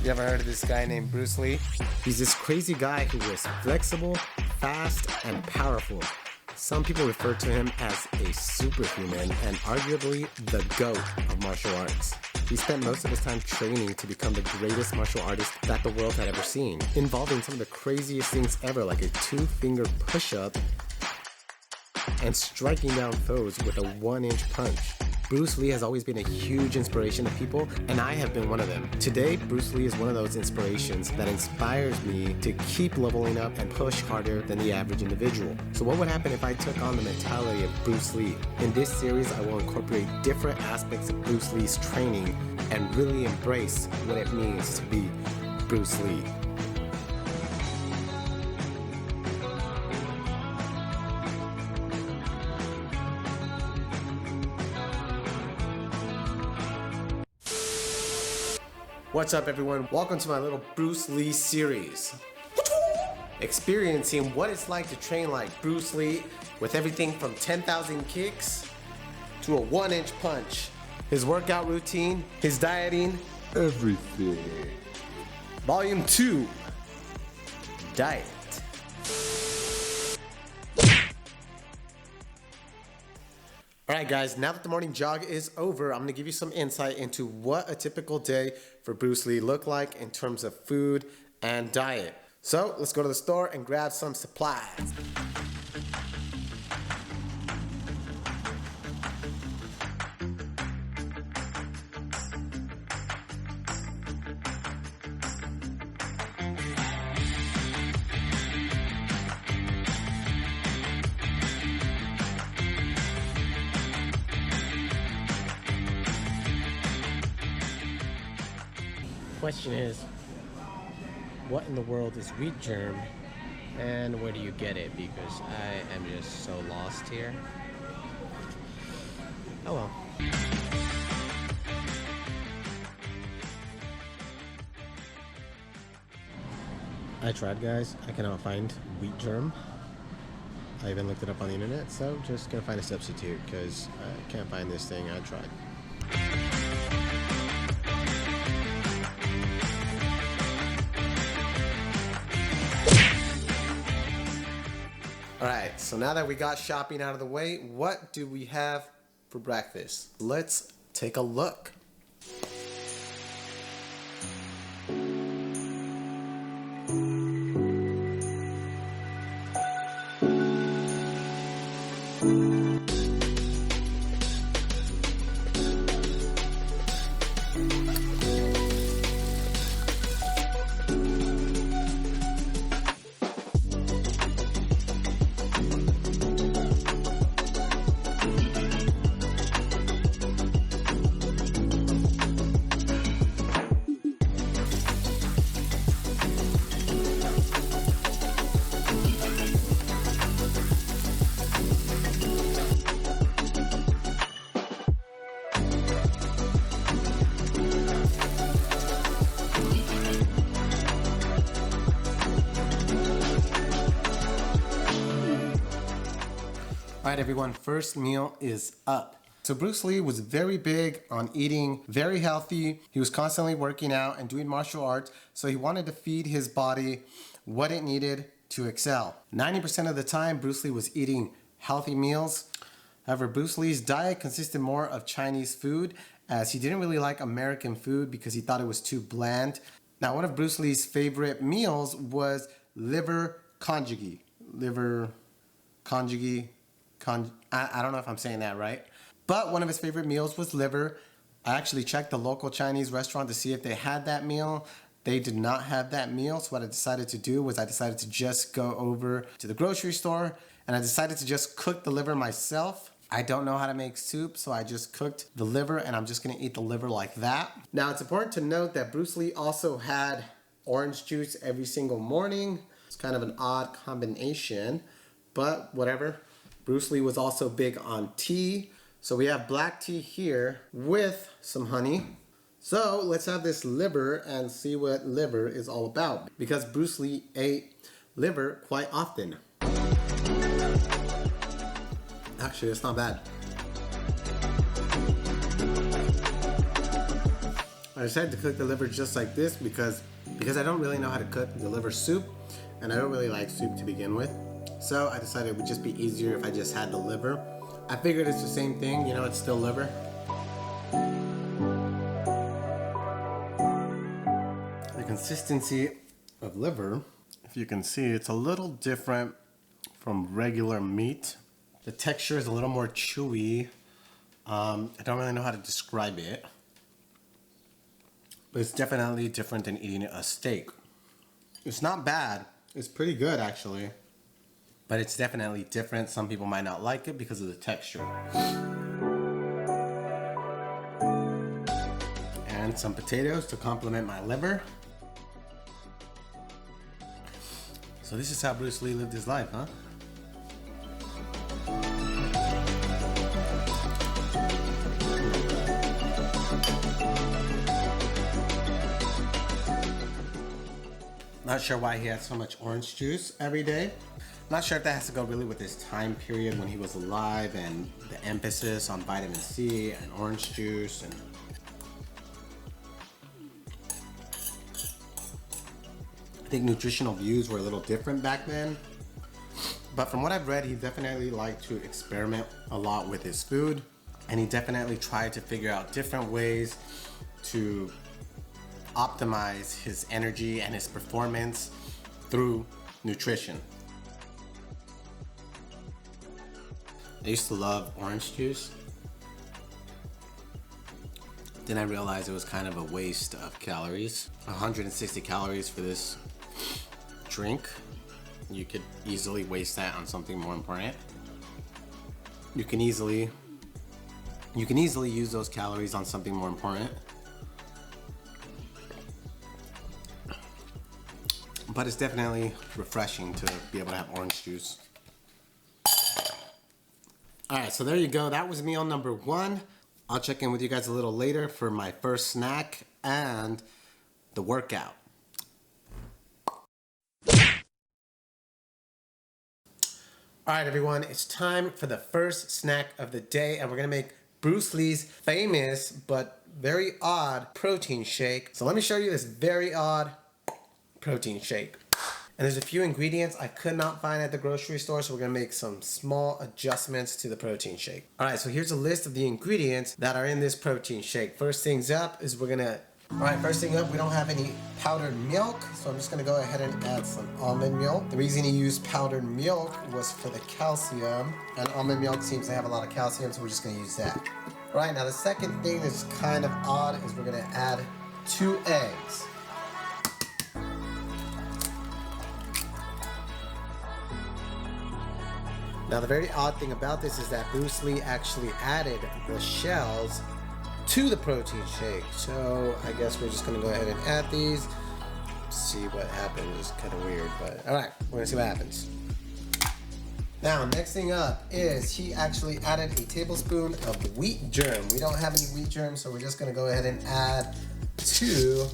You ever heard of this guy named Bruce Lee? He's this crazy guy who is flexible, fast, and powerful. Some people refer to him as a superhuman and arguably the GOAT of martial arts. He spent most of his time training to become the greatest martial artist that the world had ever seen, involving some of the craziest things ever, like a 2-finger push-up and striking down foes with a 1-inch punch. Bruce Lee has always been a huge inspiration to people, and I have been one of them. Today, Bruce Lee is one of those inspirations that inspires me to keep leveling up and push harder than the average individual. So what would happen if I took on the mentality of Bruce Lee? In this series, I will incorporate different aspects of Bruce Lee's training and really embrace what it means to be Bruce Lee. What's up, everyone? Welcome to my little Bruce Lee series. Experiencing what it's like to train like Bruce Lee with everything from 10,000 kicks to a 1-inch punch. His workout routine, his dieting, everything. Volume 2, Diet. Alright guys, now that the morning jog is over, I'm going to give you some insight into what a typical day for Bruce Lee looked like in terms of food and diet. So let's go to the store and grab some supplies. Question is, what in the world is wheat germ and where do you get it? Because I am just so lost here. Oh well. I tried, guys. I cannot find wheat germ. I even looked it up on the internet, so just gonna find a substitute because I can't find this thing. I tried. Alright, so now that we got shopping out of the way, what do we have for breakfast? Let's take a look. Alright everyone, first meal is up. So Bruce Lee was very big on eating very healthy. He was constantly working out and doing martial arts, so he wanted to feed his body what it needed to excel. 90% of the time, Bruce Lee was eating healthy meals. However, Bruce Lee's diet consisted more of Chinese food, as he didn't really like American food because he thought it was too bland. Now, one of Bruce Lee's favorite meals was liver conjugi. I don't know if I'm saying that right. But one of his favorite meals was liver. I actually checked the local Chinese restaurant to see if they had that meal. They did not have that meal, so what I decided to do was I decided to just go over to the grocery store and I decided to just cook the liver myself. I don't know how to make soup, so I just cooked the liver and I'm just gonna eat the liver like that. Now it's important to note that Bruce Lee also had orange juice every single morning. It's kind of an odd combination, but whatever. Bruce Lee was also big on tea. So we have black tea here with some honey. So let's have this liver and see what liver is all about, because Bruce Lee ate liver quite often. Actually, it's not bad. I decided to cook the liver just like this because I don't really know how to cook the liver soup, and I don't really like soup to begin with. So I decided it would just be easier if I just had the liver. I figured it's the same thing, you know, it's still liver. The consistency of liver, if you can see, it's a little different from regular meat. The texture is a little more chewy. I don't really know how to describe it, but it's definitely different than eating a steak. It's not bad. It's pretty good, actually. But it's definitely different. Some people might not like it because of the texture. And some potatoes to complement my liver. So this is how Bruce Lee lived his life, huh? Not sure why he had so much orange juice every day. Not sure if that has to go really with his time period when he was alive and the emphasis on vitamin C and orange juice. And I think nutritional views were a little different back then. But from what I've read, he definitely liked to experiment a lot with his food. And he definitely tried to figure out different ways to optimize his energy and his performance through nutrition. I used to love orange juice. Then I realized it was kind of a waste of calories. 160 calories for this drink. You could easily waste that on something more important. You can easily use those calories on something more important. But it's definitely refreshing to be able to have orange juice. Alright, so there you go. That was meal number 1. I'll check in with you guys a little later for my first snack and the workout. Alright everyone, it's time for the first snack of the day, and we're going to make Bruce Lee's famous but very odd protein shake. So let me show you this very odd protein shake. And there's a few ingredients I could not find at the grocery store, so we're gonna make some small adjustments to the protein shake. Alright, so here's a list of the ingredients that are in this protein shake. First things up is first thing up, we don't have any powdered milk, so I'm just gonna go ahead and add some almond milk. The reason he used powdered milk was for the calcium, and almond milk seems to have a lot of calcium, so we're just gonna use that. Alright, now the second thing that's kind of odd is we're gonna add 2 eggs. Now the very odd thing about this is that Bruce Lee actually added the shells to the protein shake. So I guess we're just gonna go ahead and add these. See what happens. It's kind of weird, but all right, we're gonna see what happens. Now next thing up is he actually added a tablespoon of wheat germ. We don't have any wheat germ, so we're just gonna go ahead and add 2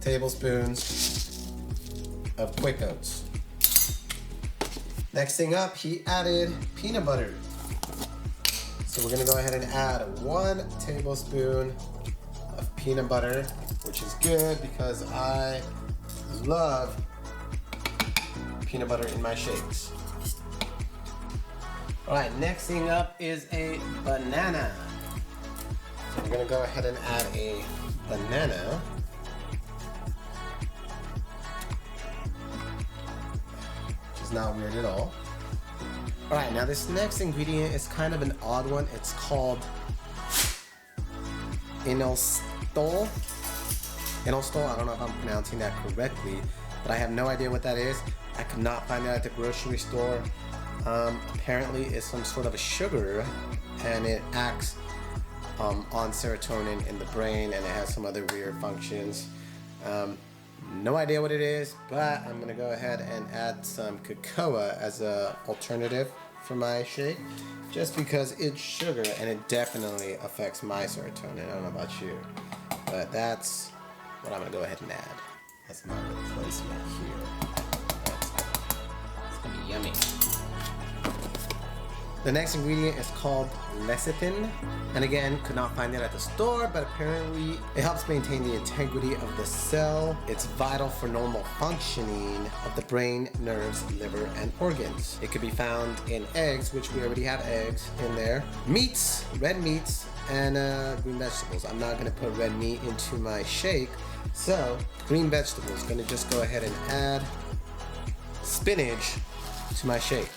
tablespoons of quick oats. Next thing up, he added peanut butter. So we're gonna go ahead and add 1 tablespoon of peanut butter, which is good because I love peanut butter in my shakes. All right, next thing up is a banana. So we're gonna go ahead and add a banana. Not weird at all. Alright, now this next ingredient is kind of an odd one. It's called inositol. Inositol, I don't know if I'm pronouncing that correctly, but I have no idea what that is. I could not find that at the grocery store. Apparently it's some sort of a sugar, and it acts on serotonin in the brain, and it has some other weird functions. No idea what it is, but I'm gonna go ahead and add some cocoa as an alternative for my shake, just because it's sugar and it definitely affects my serotonin. I don't know about you, but that's what I'm gonna go ahead and add. That's my replacement here. It's gonna be yummy. The next ingredient is called Lecithin, and again, could not find it at the store, but apparently it helps maintain the integrity of the cell. It's vital for normal functioning of the brain, nerves, liver, and organs. It could be found in eggs, which we already have eggs in there, meats, red meats, and green vegetables. I'm not gonna put red meat into my shake, so green vegetables. Gonna just go ahead and add spinach to my shake.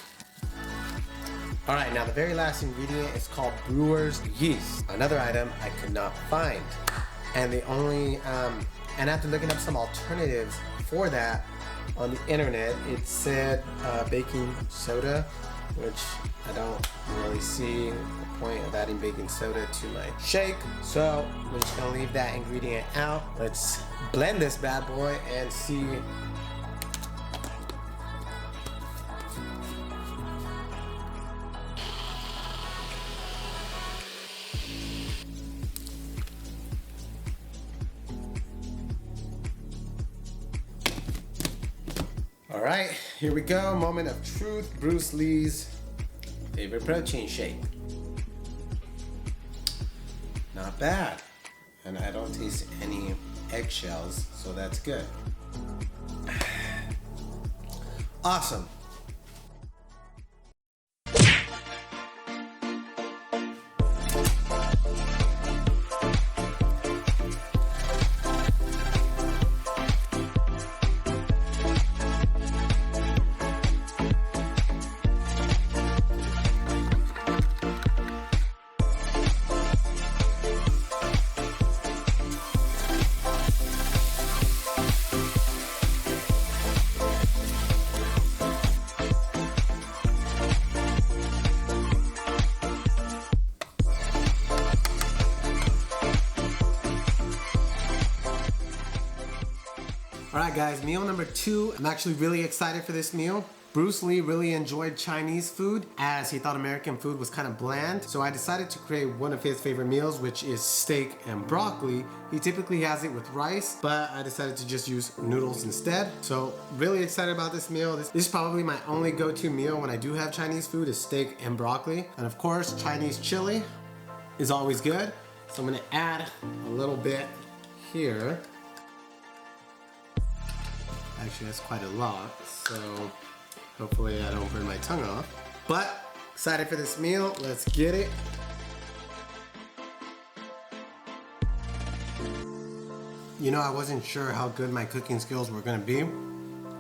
All right, now the very last ingredient is called brewer's yeast. Another item I could not find. And the only, and after looking up some alternatives for that on the internet, it said baking soda, which I don't really see the point of adding baking soda to my shake. So we're just gonna leave that ingredient out. Let's blend this bad boy and see. All right, here we go. Moment of truth. Bruce Lee's favorite protein shake. Not bad. And I don't taste any eggshells, so that's good. Awesome. Alright guys, meal number 2. I'm actually really excited for this meal. Bruce Lee really enjoyed Chinese food as he thought American food was kind of bland. So I decided to create one of his favorite meals, which is steak and broccoli. He typically has it with rice, but I decided to just use noodles instead. So really excited about this meal. This is probably my only go-to meal when I do have Chinese food is steak and broccoli. And of course, Chinese chili is always good. So I'm gonna add a little bit here. Actually, that's quite a lot, so hopefully I don't burn my tongue off. But excited for this meal. Let's get it. You know, I wasn't sure how good my cooking skills were gonna be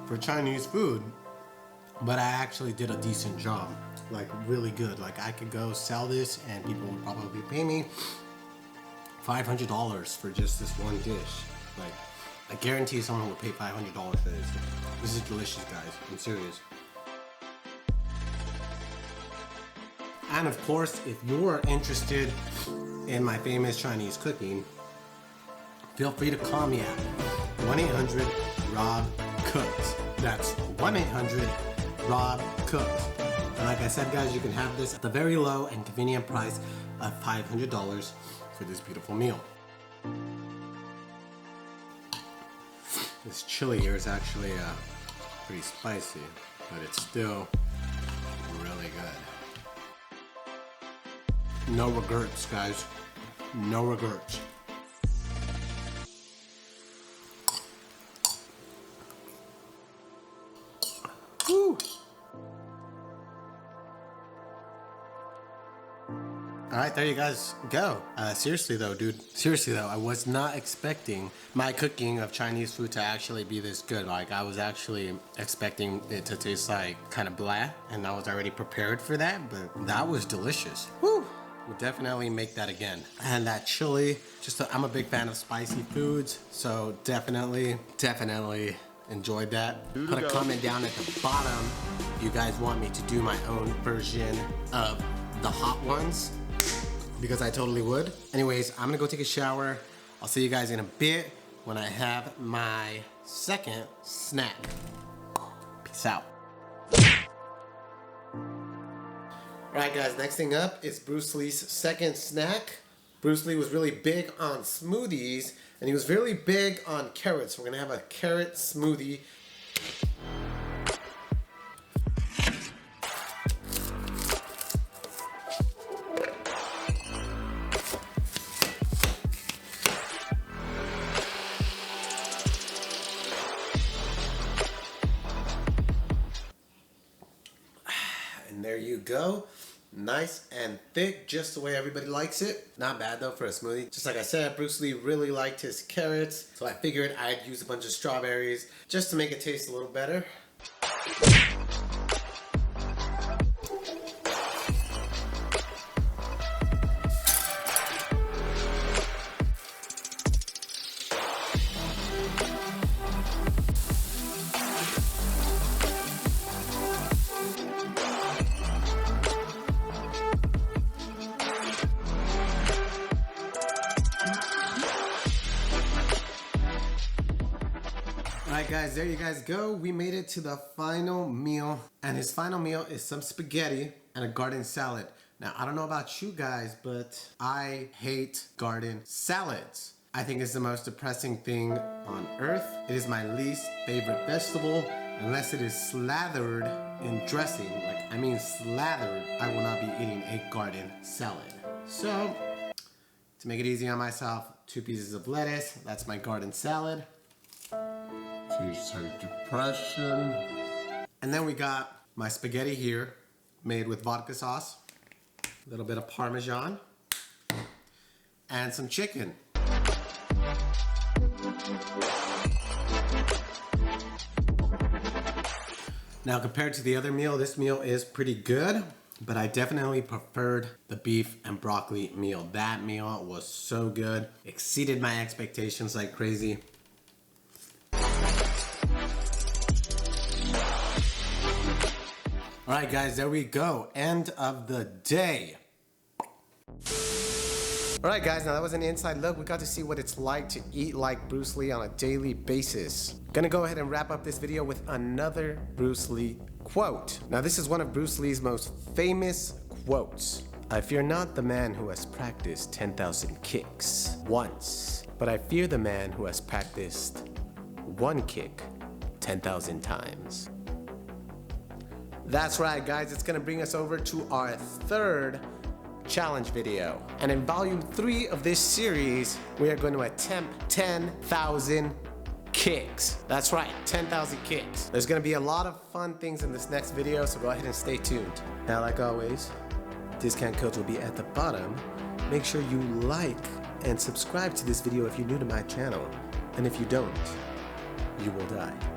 for Chinese food, but I actually did a decent job. Like really good. Like I could go sell this and people would probably pay me $500 for just this one dish. Like, I guarantee someone would pay $500 for this. This is delicious, guys. I'm serious. And of course, if you're interested in my famous Chinese cooking, feel free to call me at 1-800-ROB-COOKS. That's 1-800-ROB-COOKS. And like I said, guys, you can have this at the very low and convenient price of $500 for this beautiful meal. This chili here is actually pretty spicy, but it's still really good. No regrets, guys. No regrets. Woo! Alright, there you guys go. Seriously though, dude. Seriously though, I was not expecting my cooking of Chinese food to actually be this good. Like, I was actually expecting it to taste like kind of blah, and I was already prepared for that, but that was delicious. Woo! We'll definitely make that again. And that chili, I'm a big fan of spicy foods, so definitely enjoyed that. Put a comment down at the bottom if you guys want me to do my own version of the hot ones, because I totally would. Anyways, I'm gonna go take a shower. I'll see you guys in a bit when I have my second snack. Peace out. Alright guys, next thing up is Bruce Lee's second snack. Bruce Lee was really big on smoothies, and he was really big on carrots. We're gonna have a carrot smoothie. go. Nice and thick, just the way everybody likes it. Not bad though for a smoothie. Just like I said, Bruce Lee really liked his carrots, so I figured I'd use a bunch of strawberries just to make it taste a little better. Alright guys, there you guys go. We made it to the final meal. And his final meal is some spaghetti and a garden salad. Now, I don't know about you guys, but I hate garden salads. I think it's the most depressing thing on earth. It is my least favorite vegetable. Unless it is slathered in dressing, like I mean slathered, I will not be eating a garden salad. So, to make it easy on myself, 2 pieces of lettuce. That's my garden salad. Depression. And then we got my spaghetti here, made with vodka sauce, a little bit of Parmesan, and some chicken. Now compared to the other meal, this meal is pretty good, but I definitely preferred the beef and broccoli meal. That meal was so good, exceeded my expectations like crazy. Alright guys, there we go. End of the day. Alright guys, now that was an inside look. We got to see what it's like to eat like Bruce Lee on a daily basis. Gonna go ahead and wrap up this video with another Bruce Lee quote. Now this is one of Bruce Lee's most famous quotes. I fear not the man who has practiced 10,000 kicks once, but I fear the man who has practiced one kick 10,000 times. That's right guys, it's gonna bring us over to our 3rd challenge video. And in volume 3 of this series, we are going to attempt 10,000 kicks. That's right, 10,000 kicks. There's gonna be a lot of fun things in this next video, so go ahead and stay tuned. Now like always, discount codes will be at the bottom. Make sure you like and subscribe to this video if you're new to my channel. And if you don't, you will die.